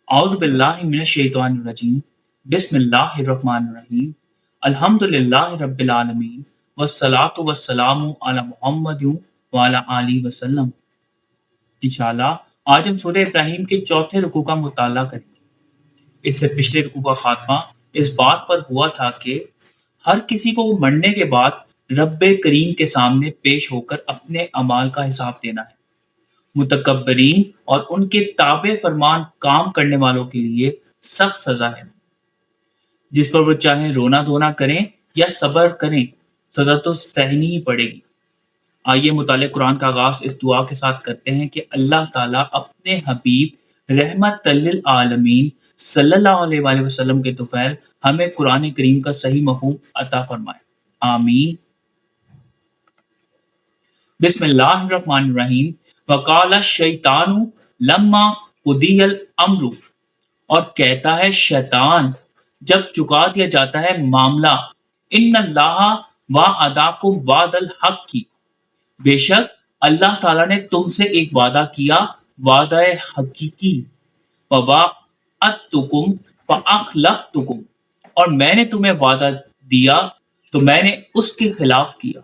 اعوذ باللہ من الشیطان الرجیم بسم اللہ الرحمن الرحیم الحمدللہ رب العالمین والصلاة والسلام علی محمد وعلی آلہ وسلم۔ انشاءاللہ آج ہم سورہ ابراہیم کے چوتھے رکوع کا مطالعہ کریں گے۔ اس سے پچھلے رکوع کا خاتمہ اس بات پر ہوا تھا کہ ہر کسی کو مرنے کے بعد رب کریم کے سامنے پیش ہو کر اپنے اعمال کا حساب دینا ہے۔ متکبرین اور ان کے تابع فرمان کام کرنے والوں کے لیے سخت سزا ہے، جس پر وہ چاہیں رونا دھونا کریں یا صبر کریں، سزا تو سہنی ہی پڑے گی۔ آئیے مطالعہ قرآن کا آغاز اس دعا کے ساتھ کرتے ہیں کہ اللہ تعالیٰ اپنے حبیب رحمت للعالمین صلی اللہ علیہ وآلہ وسلم کے طفیل ہمیں قرآن کریم کا صحیح مفہوم عطا فرمائے، آمین۔ بسم اللہ الرحمن الرحیم۔ وقال الشیطان لما قضی الامر، اور کہتا ہے شیطان جب چکا دیا جاتا ہے معاملہ، ان اللہ وعدکم وعد الحق کی، بے شک اللہ تعالیٰ نے تم سے ایک وعدہ کیا، وعدہ حقیقی، ووعدتکم فاخلفتکم، اور میں نے تمہیں وعدہ دیا تو میں نے اس کے خلاف کیا۔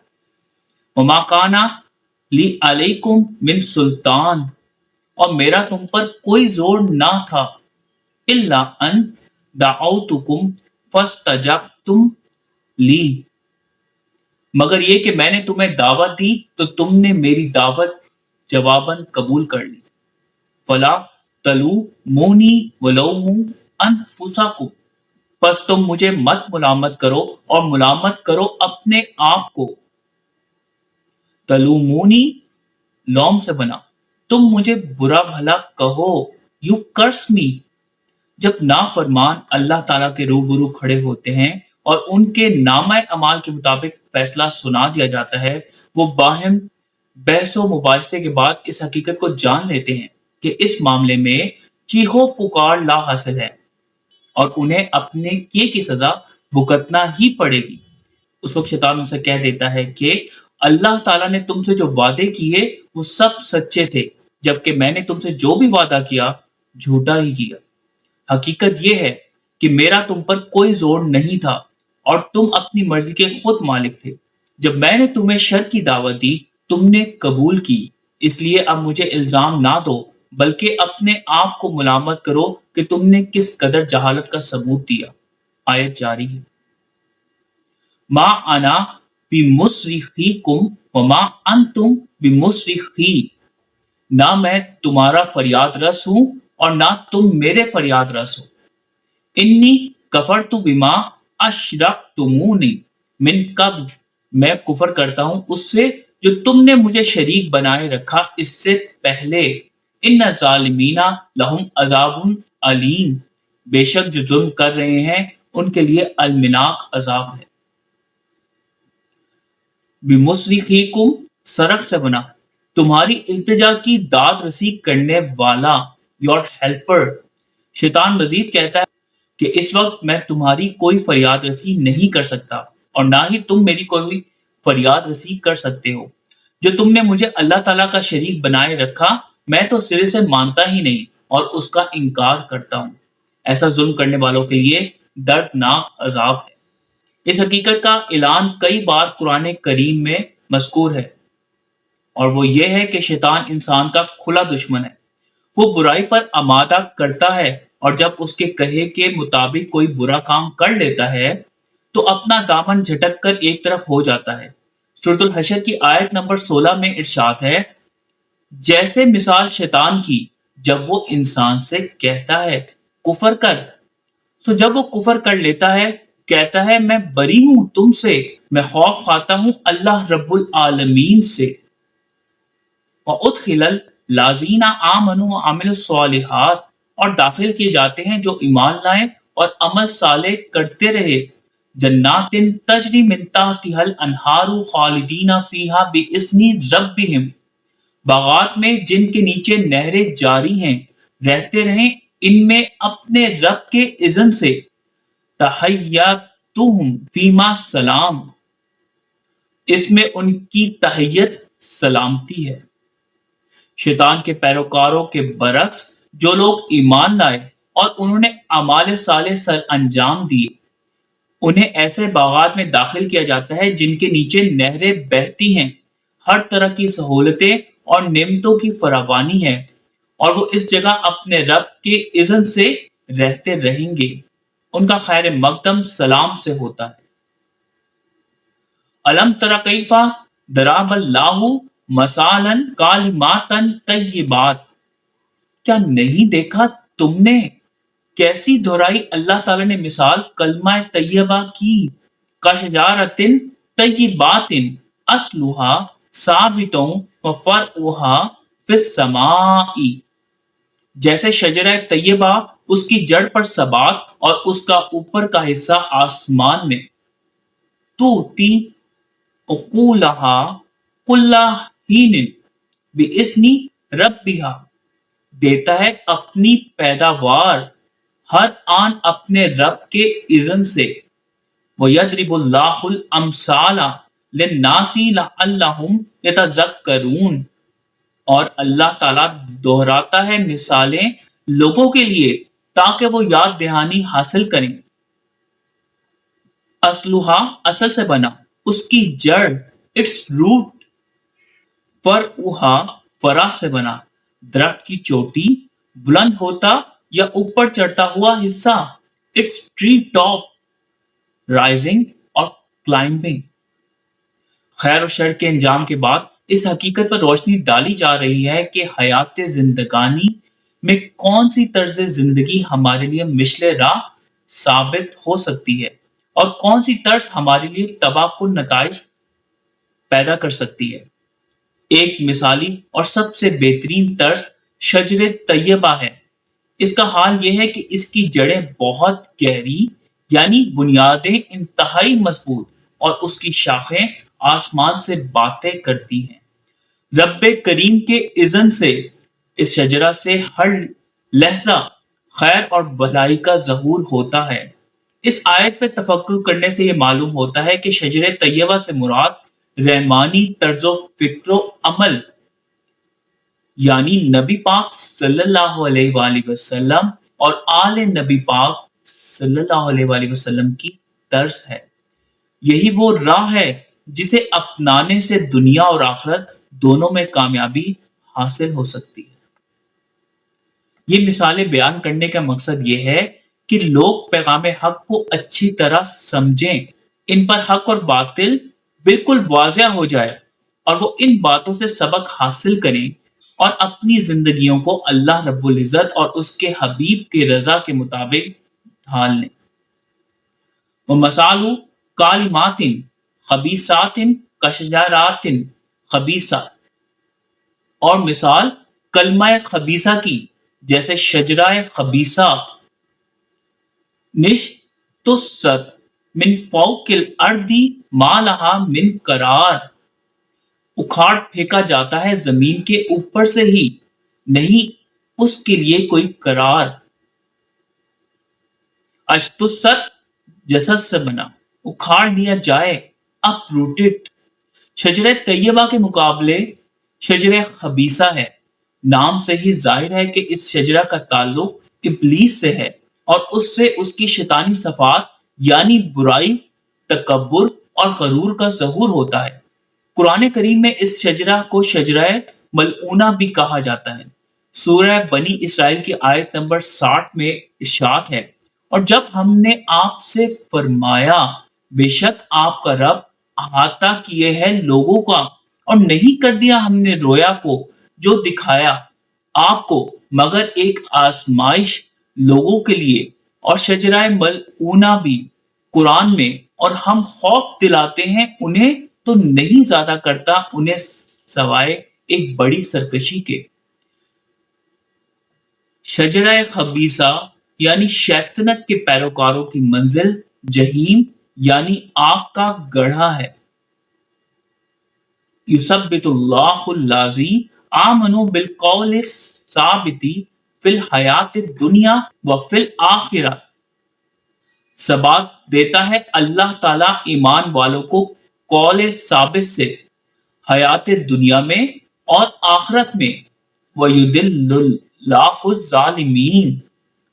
وما کان لی علیکم من سلطان، اور میرا تم پر کوئی زور نہ تھا، الا ان دعوتکم فاستجبتم لی، مگر یہ کہ میں نے تمہیں دعوت دی تو تم نے میری دعوت جواباً قبول کر لی۔ فلا تلومونی ولوموا انفسکم، پس تم مجھے مت ملامت کرو اور ملامت کرو اپنے آپ کو۔ تلومونی لوم سے بنا، تم مجھے برا بھلا کہو، یو کرس می، جب نافرمان اللہ تعالیٰ کے روبرو کھڑے ہوتے ہیں اور ان کے نامہ اعمال کے مطابق فیصلہ سنا دیا جاتا ہے، وہ باہم بحث و مباحثے کے بعد اس حقیقت کو جان لیتے ہیں کہ اس معاملے میں چیخو پکار لا حاصل ہے اور انہیں اپنے کیے کی سزا بھگتنا ہی پڑے گی۔ اس وقت شیطان ان سے کہہ دیتا ہے کہ اللہ تعالیٰ نے تم سے جو وعدے کیے وہ سب سچے تھے، جبکہ میں نے تم سے جو بھی وعدہ کیا جھوٹا ہی کیا۔ حقیقت یہ ہے کہ میرا تم پر کوئی زور نہیں تھا اور تم اپنی مرضی کے خود مالک تھے۔ جب میں نے تمہیں شر کی دعوت دی تم نے قبول کی، اس لیے اب مجھے الزام نہ دو بلکہ اپنے آپ کو ملامت کرو کہ تم نے کس قدر جہالت کا ثبوت دیا۔ آیت جاری ہے۔ ما انا بمصرخیکم وما انتم بمصرخی، نہ میں تمہارا فریاد رس ہوں اور نہ تم میرے فریاد رس ہو۔ انی کفرت بما اشرکتمونی من قبل، میں کفر کرتا ہوں اس سے جو تم نے مجھے شریک بنائے رکھا اس سے پہلے۔ ان الظالمین لہم عذاب علیم، بے شک جو ظلم کر رہے ہیں ان کے لیے المناک عذاب ہے۔ بمصرخیکم، سرخ سے بنا، تمہاری التجا کی داد رسی کرنے والا، یور ہیلپر۔ شیطان مزید کہتا ہے کہ اس وقت میں تمہاری کوئی فریاد رسی نہیں کر سکتا اور نہ ہی تم میری کوئی فریاد رسی کر سکتے ہو۔ جو تم نے مجھے اللہ تعالیٰ کا شریک بنائے رکھا میں تو سرے سے مانتا ہی نہیں اور اس کا انکار کرتا ہوں۔ ایسا ظلم کرنے والوں کے لیے دردناک عذاب ہے۔ اس حقیقت کا اعلان کئی بار قرآن کریم میں مذکور ہے، اور وہ یہ ہے کہ شیطان انسان کا کھلا دشمن ہے۔ وہ برائی پر آمادہ کرتا ہے اور جب اس کے کہے کے مطابق کوئی برا کام کر لیتا ہے تو اپنا دامن جھٹک کر ایک طرف ہو جاتا ہے۔ سورۃ الحشر کی آیت نمبر 16 میں ارشاد ہے، جیسے مثال شیطان کی جب وہ انسان سے کہتا ہے کفر کر، سو جب وہ کفر کر لیتا ہے کہتا ہے میں بری ہوں تم سے، میں خوف کھاتا ہوں اللہ رب العالمین سے۔ وَأُدْخِلَ الَّذِينَ آمَنُوا وَعَمِلُوا الصَّالِحَاتِ، اور داخل کیے جاتے ہیں جو ایمان لائے اور عمل صالح کرتے رہے، جنات تجری من تحتها الانہار خالدین فیہا بإذن ربہم، باغات میں جن کے نیچے نہریں جاری ہیں، رہتے رہیں ان میں اپنے رب کے اذن سے۔ تحیتہم فیما سلام، اس میں ان کی تحیت سلامتی ہے۔ شیطان کے پیروکاروں کے برعکس جو لوگ ایمان لائے اور انہوں نے اعمال صالح سر انجام دیے، انہیں ایسے باغات میں داخل کیا جاتا ہے جن کے نیچے نہریں بہتی ہیں، ہر طرح کی سہولتیں اور نعمتوں کی فراوانی ہے، اور وہ اس جگہ اپنے رب کے اذن سے رہتے رہیں گے۔ ان کا خیر مقدم سلام سے ہوتا ہے۔ الم تر کیف ضرب اللہ مثالا کلمات طیبات، کیا نہیں دیکھا تم نے کیسی دہرائی اللہ تعالیٰ نے مثال کلمہ طیبہ کی، کشجارۃ طیبات اصلها ثابت وفرعها فی السماء، جیسے شجرہ طیبہ اس کی جڑ پر ثبات اور اس کا اوپر کا حصہ آسمان میں، توتی اکولها کل حین باذن ربها، دیتا ہے اپنی پیداوار ہر آن اپنے رب کے اذن سے، وَيَضْرِبُ اللَّهُ الْأَمْثَالَ لِلنَّاسِ لَعَلَّهُمْ يَتَذَكَّرُونَ، اور اللہ تعالیٰ دہراتا ہے مثالیں لوگوں کے لیے تاکہ وہ یاد دہانی حاصل کریں۔ اسلحہ اصل سے بنا، اس کی جڑ اٹس روٹ، فرعہا فرع سے بنا، درخت کی چوٹی، بلند ہوتا یا اوپر چڑھتا ہوا حصہ، اٹس ٹری ٹاپ، رائزنگ اور کلائمبنگ۔ خیر و شر کے انجام کے بعد اس حقیقت پر روشنی ڈالی جا رہی ہے کہ حیات زندگانی میں کون سی طرز زندگی ہمارے لیے مشل راہ ثابت ہو سکتی ہے اور کون سی طرز ہمارے لیے تباہ کن نتائج پیدا کر سکتی ہے۔ ایک مثالی اور سب سے بہترین طرز شجر طیبہ ہے۔ اس کا حال یہ ہے کہ اس کی جڑیں بہت گہری، یعنی بنیادیں انتہائی مضبوط، اور اس کی شاخیں آسمان سے باتیں کرتی ہیں۔ رب کریم کے اذن سے اس شجرہ سے ہر لحظہ خیر اور بھلائی کا ظہور ہوتا ہے۔ اس آیت پہ تفکر کرنے سے یہ معلوم ہوتا ہے کہ شجر طیبہ سے مراد رحمانی طرز و فکر و عمل، یعنی نبی پاک صلی اللہ علیہ وآلہ وسلم اور آل نبی پاک صلی اللہ علیہ وآلہ وسلم کی طرز ہے۔ یہی وہ راہ ہے جسے اپنانے سے دنیا اور آخرت دونوں میں کامیابی حاصل ہو سکتی ہے۔ یہ مثالیں بیان کرنے کا مقصد یہ ہے کہ لوگ پیغام حق کو اچھی طرح سمجھیں، ان پر حق اور باطل بالکل واضح ہو جائے، اور وہ ان باتوں سے سبق حاصل کریں اور اپنی زندگیوں کو اللہ رب العزت اور اس کے حبیب کے رضا کے مطابق ڈھال لیں۔ وَمَثَالُ کَلِمَاتٍ خَبِیثَاتٍ کَشَجَرَةٍ خَبِیثَةٍ، اور مثال کلمہ خبیثہ کی جیسے شجرہ خبیثہ، نجتثت من فوق الارض ما لها من قرار، اکھاڑ پھینکا جاتا ہے زمین کے اوپر سے ہی، نہیں اس کے لیے کوئی قرار۔ اجتثت جسد سے بنا، اکھاڑ لیا جائے، اپ روٹڈ۔ شجرہ طیبہ کے مقابلے شجرہ خبیثہ ہے۔ نام سے ہی ظاہر ہے کہ اس شجرہ کا تعلق ابلیس سے ہے، اور اس سے اس کی شیطانی صفات یعنی برائی، تکبر اور غرور کا ظہور ہوتا ہے۔ قرآن کریم میں اس شجرہ کو شجرہ ملعونہ بھی کہا جاتا ہے۔ سورہ بنی اسرائیل کی آیت نمبر 60 میں ارشاد ہے، اور جب ہم نے آپ سے فرمایا بے شک آپ کا رب احاطہ کیے ہے لوگوں کا، اور نہیں کر دیا ہم نے رویا کو جو دکھایا آپ کو مگر ایک آزمائش لوگوں کے لیے، اور شجرہ ملعونہ بھی قرآن میں، اور ہم خوف دلاتے ہیں انہیں تو نہیں زیادہ کرتا انہیں سوائے ایک بڑی سرکشی کے۔ شجرہ خبیثہ یعنی شیطنت کے پیروکاروں کی منزل جہنم یعنی آگ کا گڑھا ہے۔ یثبت اللہ الذین آمنوا بالقول الثابت فی الحیات الدنیا وفی الآخرہ، ثبات دیتا ہے اللہ تعالیٰ ایمان والوں کو قول ثابت سے حیات دنیا میں اور آخرت میں۔ وَيُضِلُّ اللَّهُ الظَّالِمِينَ،